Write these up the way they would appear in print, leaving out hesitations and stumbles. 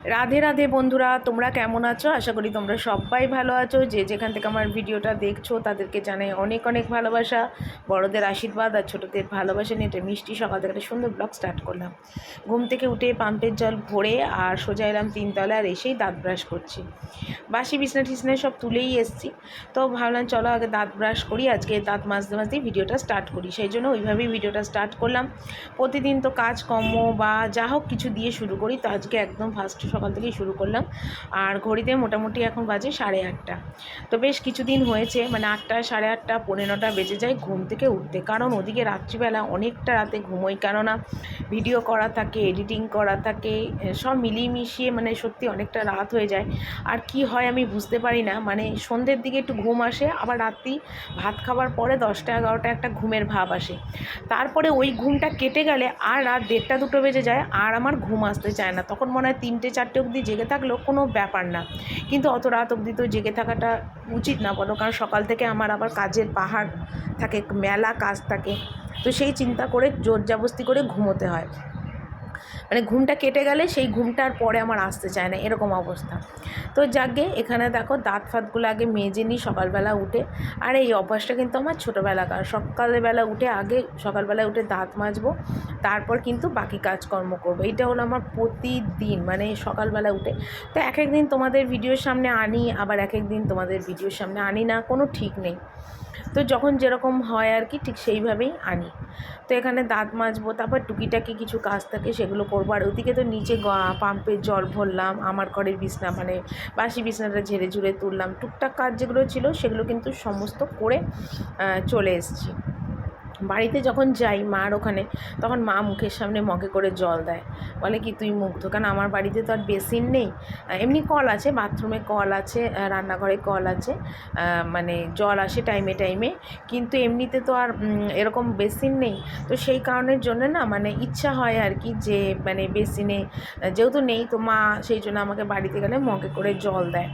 রাধে রাধে বন্ধুরা, তোমরা কেমন আছো? আশা করি তোমরা সবাই ভালো আছো। যে যেখান থেকে আমার ভিডিওটা দেখছো তাদেরকে জানাই অনেক অনেক ভালোবাসা, বড়দের আশীর্বাদ আর ছোটোদের ভালোবাসা নিয়ে একটা মিষ্টি সকাল থেকে একটা সুন্দর ব্লগ স্টার্ট করলাম। ঘুম থেকে উঠে পাম্পের জল ভরে আর সোজা এলাম তিনতলা, আর এসেই দাঁত ব্রাশ করছি। বাসি বিছনা টিছনা সব তুলেই এসছি, তো ভাবলাম চলো আগে দাঁত ব্রাশ করি, আজকে দাঁত মাজতে মাজতেই ভিডিওটা স্টার্ট করি। সেই জন্য ওইভাবেই ভিডিওটা স্টার্ট করলাম। প্রতিদিন তো কাজকর্ম বা যা হোক কিছু দিয়ে শুরু করি, তো আজকে একদম ফার্স্ট সকাল থেকেই শুরু করলাম। আর ঘড়িতে মোটামুটি এখন বাজে 8:30। তো বেশ কিছুদিন হয়েছে, মানে 8টা, 8:30, 9:15 বেজে যায় ঘুম থেকে উঠতে, কারণ ওদিকে রাত্রিবেলা অনেকটা রাতে ঘুমোই, কেননা ভিডিও করা থাকে, এডিটিং করা থাকে, সব মিলিয়ে মিশিয়ে মানে সত্যি অনেকটা রাত হয়ে যায়। আর কি হয় আমি বুঝতে পারি না, মানে সন্ধ্যের দিকে একটু ঘুম আসে, আবার রাত্রি ভাত খাবার পরে 10টা 11টা একটা ঘুমের ভাব আসে। তারপরে ওই ঘুমটা কেটে গেলে আর রাত 1:30 2টো বেজে যায়, আর আমার ঘুম আসতে চায় না। তখন মনে হয় 3টে 4টে অবধি জেগে থাকলেও কোনো ব্যাপার না, কিন্তু অত রাত অবধি তো জেগে থাকাটা উচিত না বলো, কারণ সকাল থেকে আমার আবার কাজের পাহাড় থাকে, মেলা কাজ থাকে। তো সেই চিন্তা করে জোর জবরদস্তি করে ঘুমোতে হয়, মানে ঘুমটা কেটে গেলে সেই ঘুমটার পরে আমার আসতে চায় না, এরকম অবস্থা। তো যাকে এখানে দেখো দাঁত ফাতগুলো আগে মেজে নিই সকালবেলা উঠে। আর এই অভ্যাসটা কিন্তু আমার ছোটোবেলাকার, সকালবেলা উঠে আগে সকালবেলা উঠে দাঁত মাজবো, তারপর কিন্তু বাকি কাজকর্ম করবো। এইটা হলো আমার প্রতিদিন, মানে সকালবেলা উঠে। তো এক এক দিন তোমাদের ভিডিওর সামনে আনি, আবার এক এক দিন তোমাদের ভিডিওর সামনে আনি না, কোনো ঠিক নেই। তো যখন যেরকম হয় আর কি, ঠিক সেইভাবেই আনি। তো এখানে দাঁত মাজবো, তারপর টুকিটাকি কিছু কাজ থাকে সেগুলো করবো। আর ওদিকে তো নিচে পাম্পের জল ভরলাম, আমার ঘরের বিছনা মানে বাসি বিছনাটা ঝেড়ে ঝুড়ে তুললাম, টুকটাক কাজ যেগুলো ছিল সেগুলো কিন্তু সমস্ত করে চলে এসেছি। বাড়িতে যখন যাই মার ওখানে, তখন মা মুখের সামনে মগে করে জল দেয়, বলে কি তুই মুখ ধো, কারণ আমার বাড়িতে তো আর বেসিন নেই। এমনি কল আছে, বাথরুমে কল আছে, রান্নাঘরে কল আছে, মানে জল আসে টাইমে টাইমে, কিন্তু এমনিতে তো আর এরকম বেসিন নেই। তো সেই কারণের জন্য না, মানে ইচ্ছা হয় আর কি যে মানে বেসিনে যেহেতু নেই, তো মা সেই জন্য আমাকে বাড়িতে গেলে মগে করে জল দেয়।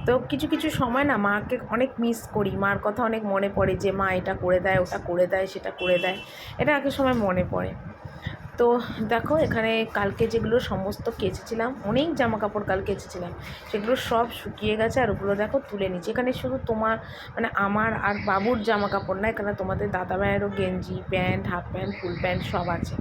তো কিছু কিছু সময় না মাকে অনেক মিস করি, মার কথা অনেক মনে পড়ে যে মা এটা করে দেয়, ওটা করে দেয়, সেটা করে দেয়, এটা এক সময় মনে পড়ে। তো দেখো এখানে কালকে যেগুলো সমস্ত কেচেছিলাম, অনেক জামা কাপড় কাল কেচেছিলাম, সেগুলো সব শুকিয়ে গেছে। আর ওগুলো দেখো তুলে নিচ্ছি। এখানে শুধু তোমার মানে আমার আর বাবুর জামা কাপড় না, এখানে তোমাদের দাদা ভাইয়েরও গেঞ্জি, pant, half pant, full pant সব আছে।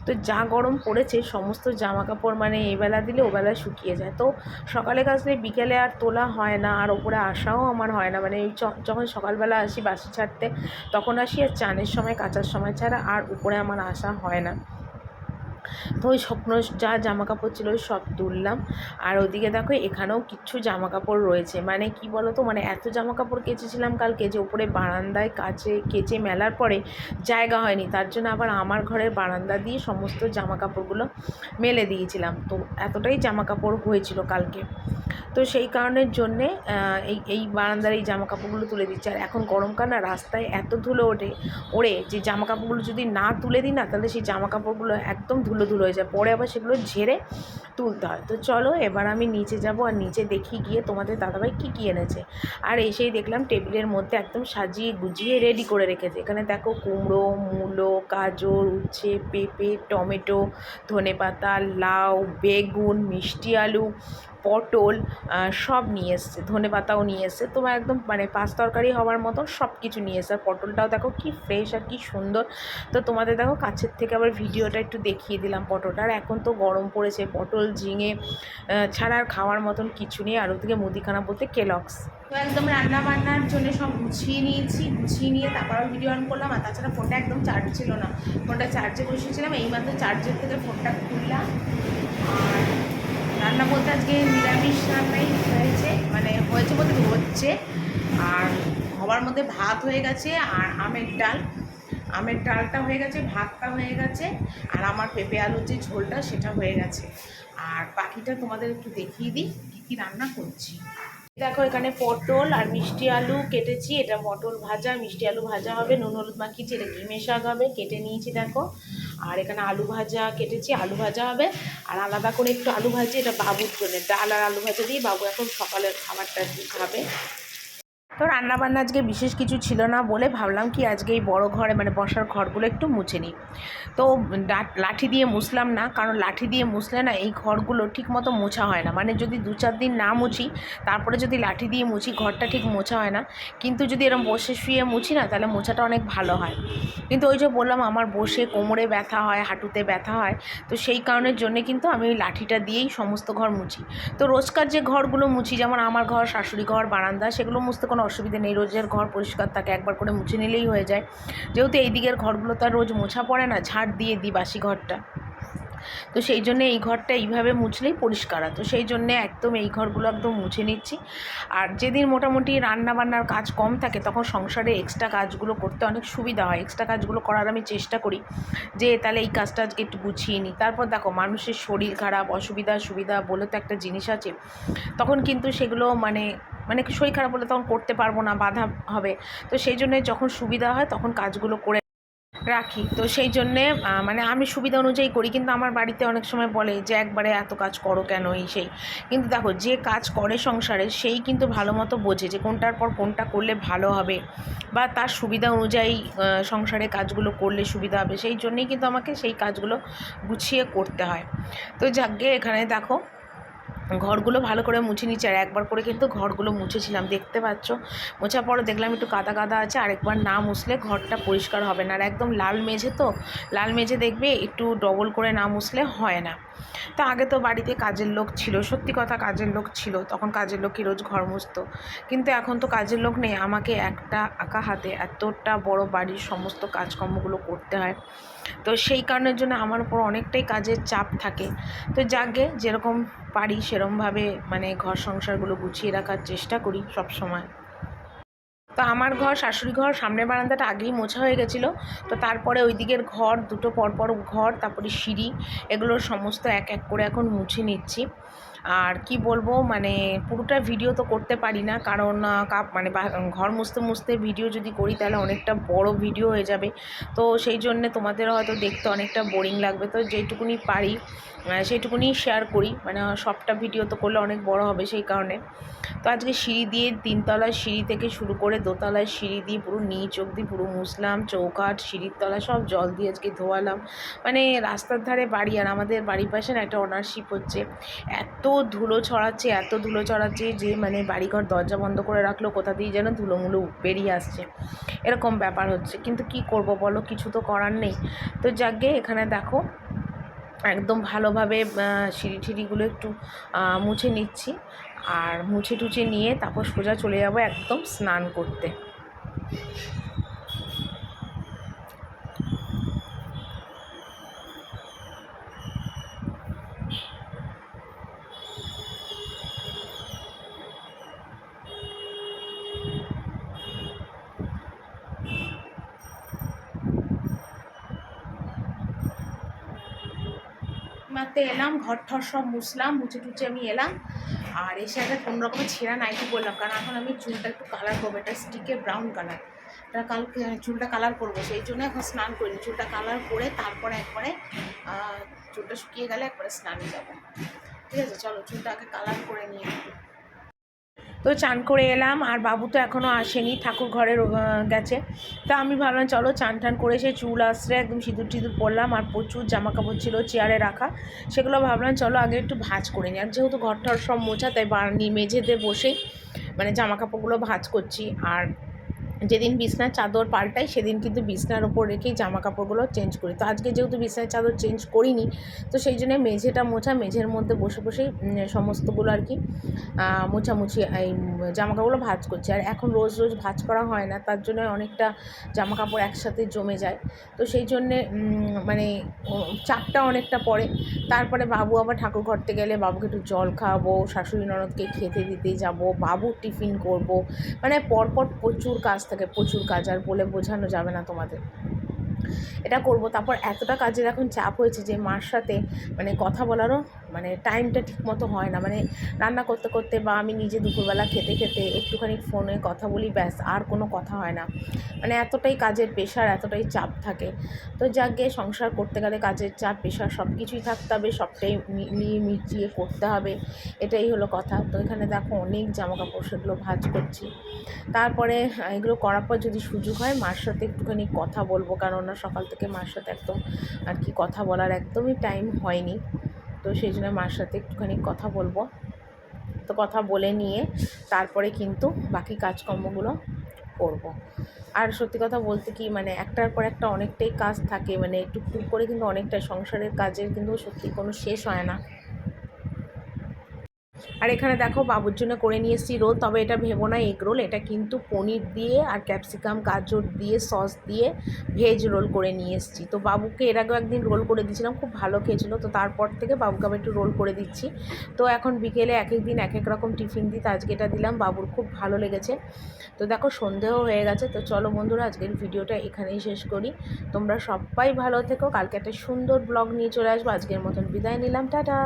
তো যা গরম পড়েছে, সমস্ত জামা কাপড় মানে এবেলা দিলে ওবেলা শুকিয়ে যায়। তো সকালে কাচলে বিকেলে আর তোলা হয় না, আর ওপরে আসাও আমার হয় না, মানে এই যখন সকালবেলা আসি বাসি ছাড়তে তখন আসি, আর চানের সময় কাচার সময় ছাড়া আর উপরে আমার আসা হয় না। তো ওই শুকনো যা জামা কাপড় ছিল সব তুললাম। আর ওদিকে দেখো এখানেও কিছু জামা কাপড় রয়েছে, মানে কি বলো তো, মানে এত জামা কাপড় কেচেছিলাম কালকে যে উপরে বারান্দায় কেচে মেলার পরে জায়গা হয়নি, তার জন্য আবার আমার ঘরের বারান্দা দিয়ে সমস্ত জামা কাপড়গুলো মেলে দিয়েছিলাম। তো এতটাই জামা কাপড় হয়েছিল কালকে, তো সেই কারণের জন্যে এই বারান্দার এই জামা কাপড়গুলো তুলে দিচ্ছে। আর এখন গরমকাল না, রাস্তায় এত ধুলো ওড়ে যে জামা কাপড়গুলো যদি না তুলে দিই না, তাহলে সেই জামা কাপড়গুলো একদম ধুলো ধুলো হয়ে যায়, পরে আবার সেগুলো ঝেড়ে তুলতে হয়। তো চলো এবার আমি নিচে যাব, আর নিচে দেখি গিয়ে তোমাদের দাদাভাই কী এনেছে। আর এসেই দেখলাম টেবিলের মধ্যে একদম সাজিয়ে গুজিয়ে রেডি করে রেখেছে। এখানে দেখো কুমড়ো, মূলো, গাজর, উচ্ছে, পেঁপে, টমেটো, ধনেপাতা, লাউ, বেগুন, মিষ্টি আলু, পটল সব নিয়ে এসছে, ধনেপাতাও নিয়ে এসছে। তোমার একদম মানে পাঁচ তরকারি হওয়ার মতো সব কিছু নিয়ে এসছে। আর পটলটাও দেখো কি ফ্রেশ আর কি সুন্দর। তো তোমাদের দেখো কাছের থেকে আবার ভিডিওটা একটু দেখিয়ে দিলাম পটলটা। আর এখন তো গরম পড়েছে, পটল ঝিঙে ছাড়া আর খাওয়ার মতন কিছু নেই। আর ওদিকে মুদিখানা বলতে কেলগস। তো একদম রান্না বান্নার জন্য সব গুছিয়ে নিয়েছি, গুছিয়ে নিয়ে তারপর ভিডিও অন করলাম। আর তাছাড়া ফোনটা একদম চার্জ ছিল না, ফোনটা চার্জে বসিয়েছিলাম, এইমাত্র চার্জের থেকে ফোনটা খুললাম। আর রান্না বলতে আজকে নিরামিষ রান্নাই হয়েছে, মানে হয়েছে বলতে হচ্ছে। আর হওয়ার মধ্যে ভাত হয়ে গেছে, আর আমের ডালটা হয়ে গেছে, ভাতটা হয়ে গেছে, আর আমার পেঁপে আলুর যে ঝোলটা সেটা হয়ে গেছে। আর বাকিটা তোমাদের একটু দেখিয়ে দিই কী কী রান্না করছি। দেখো এখানে পটল আর মিষ্টি আলু কেটেছি, এটা পটল ভাজা, মিষ্টি আলু ভাজা হবে, নুন হলুদ মাখিয়েছি, এটা ডিমে শাক হবে, কেটে নিয়েছি দেখো। আর এখানে আলু ভাজা কেটেছি, আলু ভাজা হবে। আর আলাদা করে একটু আলু ভাজি, এটা বাবুর জন্য, ডাল আর আলু ভাজা দিয়ে বাবু এখন সকালের খাবারটা খাবে। তো রান্নাবান্না আজকে বিশেষ কিছু ছিল না বলে ভাবলাম কি আজকে এই বড় ঘরে মানে বসার ঘরগুলো একটু মুছে নিই। তো লাঠি দিয়ে মুছলাম না, কারণ লাঠি দিয়ে মুছলে না এই ঘরগুলো ঠিক মতো মোছা হয় না। মানে যদি 2-4 দিন না মুছি তারপরে যদি লাঠি দিয়ে মুছি ঘরটা ঠিক মোছা হয় না, কিন্তু যদি এরকম বসে শুয়ে মুছি না তাহলে মোছাটা অনেক ভালো হয়। কিন্তু ওই যে বললাম আমার বসে কোমরে ব্যথা হয়, হাঁটুতে ব্যথা হয়, তো সেই কারণের জন্যে কিন্তু আমি ওই লাঠিটা দিয়েই সমস্ত ঘর মুছি। তো রোজকার যে ঘরগুলো মুছি, যেমন আমার ঘর, শাশুড়ি ঘর, বারান্দা, সেগুলো মুছতে কোনো অসুবিধা নেই। রোজের ঘর পরিষ্কার থাকে, একবার করে মুছে নিলেই হয়ে যায়। যেহেতু এই দিকের ঘরগুলো তো আর রোজ মোছা পড়ে না, ঝাড় দিয়ে দিই বাসি ঘরটা, তো সেই জন্যে এই ঘরটা এইভাবে মুছলেই পরিষ্কার হয়। তো সেই জন্যে একদম এই ঘরগুলো একদম মুছে নিচ্ছি। আর যেদিন মোটামুটি রান্না বান্নার কাজ কম থাকে তখন সংসারে এক্সট্রা কাজগুলো করতে অনেক সুবিধা হয়। এক্সট্রা কাজগুলো করার আমি চেষ্টা করি যে তাহলে এই কাজটা আজকে একটু গুছিয়ে নিই। তারপর দেখো মানুষের শরীর খারাপ, অসুবিধা সুবিধা বলে তো একটা জিনিস আছে, তখন কিন্তু সেগুলো মানে মানে শরীর খারাপ হলে তখন করতে পারবো না, বাধা হবে। তো সেই জন্যে যখন সুবিধা হয় তখন কাজগুলো করে রাখি। তো সেই জন্যে মানে আমি সুবিধা অনুযায়ী করি, কিন্তু আমার বাড়িতে অনেক সময় বলে যে একবারে এত কাজ করো কেন, এই সেই। কিন্তু দেখো যে কাজ করে সংসারে সেই কিন্তু ভালো মতো বোঝে যে কোনটার পর কোনটা করলে ভালো হবে বা তার সুবিধা অনুযায়ী সংসারে কাজগুলো করলে সুবিধা হবে, সেই জন্যেই কিন্তু আমাকে সেই কাজগুলো গুছিয়ে করতে হয়। তো যাকগে এখানে দেখো ঘরগুলো ভালো করে মুছে নিচ্ছি, আর একবার করে কিন্তু ঘরগুলো মুছেছিলাম, দেখতে পাচ্ছ। মোছার পরে দেখলাম একটু কাদা কাদা আছে, আরেকবার না মুছলে ঘরটা পরিষ্কার হবে না। আর একদম লাল মেঝে, তো লাল মেঝে দেখবে একটু ডবল করে না মুছলে হয় না। তো আগে তো বাড়িতে কাজের লোক ছিল, সত্যি কথা কাজের লোক ছিল, তখন কাজের লোকই রোজ ঘর মুছতো। কিন্তু এখন তো কাজের লোক নেই, আমাকে একা হাতে এতটা বড় বাড়ির সমস্ত কাজকর্মগুলো করতে হয়। তো সেই কারণের জন্য আমার উপর অনেকটাই কাজের চাপ থাকে। তো যাকগে যেরকম পারি সেরকমভাবে মানে ঘর সংসারগুলো গুছিয়ে রাখার চেষ্টা করি সব সময়। তো আমার ঘর, শাশুড়ি ঘর, সামনের বারান্দাটা আগেই মোছা হয়ে গেছিলো। তো তারপরে ওই দিকের ঘর দুটো পরপর ঘর, তারপরে সিঁড়ি, এগুলো সমস্ত এক এক করে এখন মুছে নিচ্ছি। আর কি বলবো, মানে পুরোটা ভিডিও তো করতে পারি না, কারণ মানে ঘর মুছতে মুছতে ভিডিও যদি করি তাহলে অনেকটা বড় ভিডিও হয়ে যাবে। তো সেই জন্যে তোমাদের হয়তো দেখতে অনেকটা বোরিং লাগবে। তো যেটুকুনি পারি সেইটুকুনি শেয়ার করি, মানে সবটা ভিডিও তো করলে অনেক বড় হবে, সেই কারণে। তো আজকে সিঁড়ি দিয়ে 3তলায় সিঁড়ি থেকে শুরু করে দোতলায় সিঁড়ি দিয়ে পুরো নিচ অবধি পুরো মুছলাম, চৌকাঠ, সিঁড়ির তলা সব জল দিয়ে আজকে ধোয়ালাম। মানে রাস্তার ধারে বাড়ি, আর আমাদের বাড়ির পাশে না একটা ওনারশিপ হচ্ছে, এত ধুলো ছড়াচ্ছে, এত ধুলো ছড়াচ্ছে যে মানে বাড়িঘর দরজা বন্ধ করে রাখলেও কোথা দিয়ে যেন ধুলোমুলো বেরিয়ে আসছে, এরকম ব্যাপার হচ্ছে। কিন্তু কি করব বলো, কিছু তো করার নেই। তো যাকগে এখানে দেখো একদম ভালোভাবে সিঁড়ি টিড়িগুলো একটু মুছে নিচ্ছি, আর মুছে টুছে নিয়ে তারপর সোজা চলে যাব একদম স্নান করতে। মাত্র এলাম, ঘর ঠর সব মুছলাম, মুছে টুছে আমি এলাম, আর এসে একটা কোনো রকমের ছেঁড়া নাইটি পরলাম, কারণ এখন আমি চুলটা একটু কালার করবো, এটা স্টিকের ব্রাউন কালার, এটা কালকে চুলটা কালার করবো, সেই জন্য এখন স্নান করিনি। চুলটা কালার করে তারপরে একবারে চুলটা শুকিয়ে গেলে একবারে স্নানে যাবো। ঠিক আছে, চলো চুলটা আগে কালার করে নিয়ে। তো চান করে এলাম, আর বাবু তো এখনও আসেনি, ঠাকুর ঘরে গেছে। তা আমি ভাবলাম চলো চান টান করে এসে চুল আসরে একদম সিঁদুর টিঁদুর পরলাম, আর প্রচুর জামা কাপড় ছিল চেয়ারে রাখা, সেগুলো ভাবলাম চলো আগে একটু ভাঁজ করে নিই। আর যেহেতু ঘরটার সব মোছা, তাই মেঝেতে বসেই মানে জামা কাপড়গুলো ভাঁজ করছি। আর যেদিন বিছনার চাদর পাল্টাই সেদিন কিন্তু বিছনার ওপর রেখেই জামা কাপড়গুলো চেঞ্জ করি। তো আজকে যেহেতু বিছনার চাদর চেঞ্জ করিনি, তো সেই জন্য মেঝেটা মোছা, মেঝের মধ্যে বসে বসেই সমস্তগুলো আর কি মোছামুছি এই জামা কাপড়গুলো ভাঁজ করছি। আর এখন রোজ রোজ ভাঁজ করা হয় না, তার জন্য অনেকটা জামা কাপড় একসাথে জমে যায়। তো সেই জন্যে মানে চাপটা অনেকটা পড়ে। তারপরে বাবু আবার ঠাকুর ঘরতে গেলে বাবুকে একটু জল খাওয়াবো, শাশুড়ি ননদকে খেতে দিতে যাব, বাবুর টিফিন করব, মানে পরপর প্রচুর কাজ থাকে, প্রচুর কাজ, আর বলে বোঝানো যাবে না তোমাদের। এটা করব, তারপর এতটা কাজের এখন চাপ হয়েছে যে মার সাথে মানে কথা বলারও মানে টাইমটা ঠিকমতো হয় না, মানে রান্না করতে করতে বা আমি নিজে দুপুরবেলা খেতে খেতে একটুখানি ফোনে কথা বলি, ব্যাস, আর কোনো কথা হয় না। মানে এতটাই কাজের প্রেশার, এতটাই চাপ থাকে। তো যাকে সংসার করতে গেলে কাজের চাপ, প্রেশার সব কিছুই থাকতে হবে, সবটাই মিলিয়ে মিটিয়ে করতে হবে, এটাই হলো কথা। তো এখানে দেখো অনেক জামাকাপড়, সেগুলো ভাঁজ করছি। তারপরে এগুলো করার পর যদি সুযোগ হয় মার সাথে একটুখানি কথা বলবো, কেননা সকাল থেকে মার সাথে একদম আর কি কথা বলার একদমই টাইম হয়নি। তো সেই জন্য মার সাথে একটুখানি কথা বলবো। তো কথা বলে নিয়ে তারপরে কিন্তু বাকি কাজকর্মগুলো করব। আর সত্যি কথা বলতে কি, মানে একটার পর একটা অনেকটাই কাজ থাকে, মানে টুকটুক করে কিন্তু অনেকটা সংসারের কাজের কিন্তু সত্যি কোনো শেষ হয় না। আর এখানে দেখো বাবুর জন্য করে নিয়ে এসেছি রোল, তবে এটা ভেবো না এগ রোল, এটা কিন্তু পনির দিয়ে আর ক্যাপসিকাম গাজর দিয়ে সস দিয়ে ভেজ রোল করে নিয়ে এসেছি। তো বাবুকে এর আগেও একদিন রোল করে দিয়েছিলাম, খুব ভালো খেয়েছিলো। তো তারপর থেকে বাবুকে আবার একটু রোল করে দিচ্ছি। তো এখন বিকেলে এক এক দিন এক এক রকম টিফিন দিই, তো আজকে এটা দিলাম, বাবুর খুব ভালো লেগেছে। তো দেখো সন্ধেও হয়ে গেছে। তো চলো বন্ধুরা, আজকের ভিডিওটা এখানেই শেষ করি। তোমরা সবাই ভালো থেকো, কালকে একটা সুন্দর ব্লগ নিয়ে চলে আসবো। আজকের মতন বিদায় নিলাম, টাটা।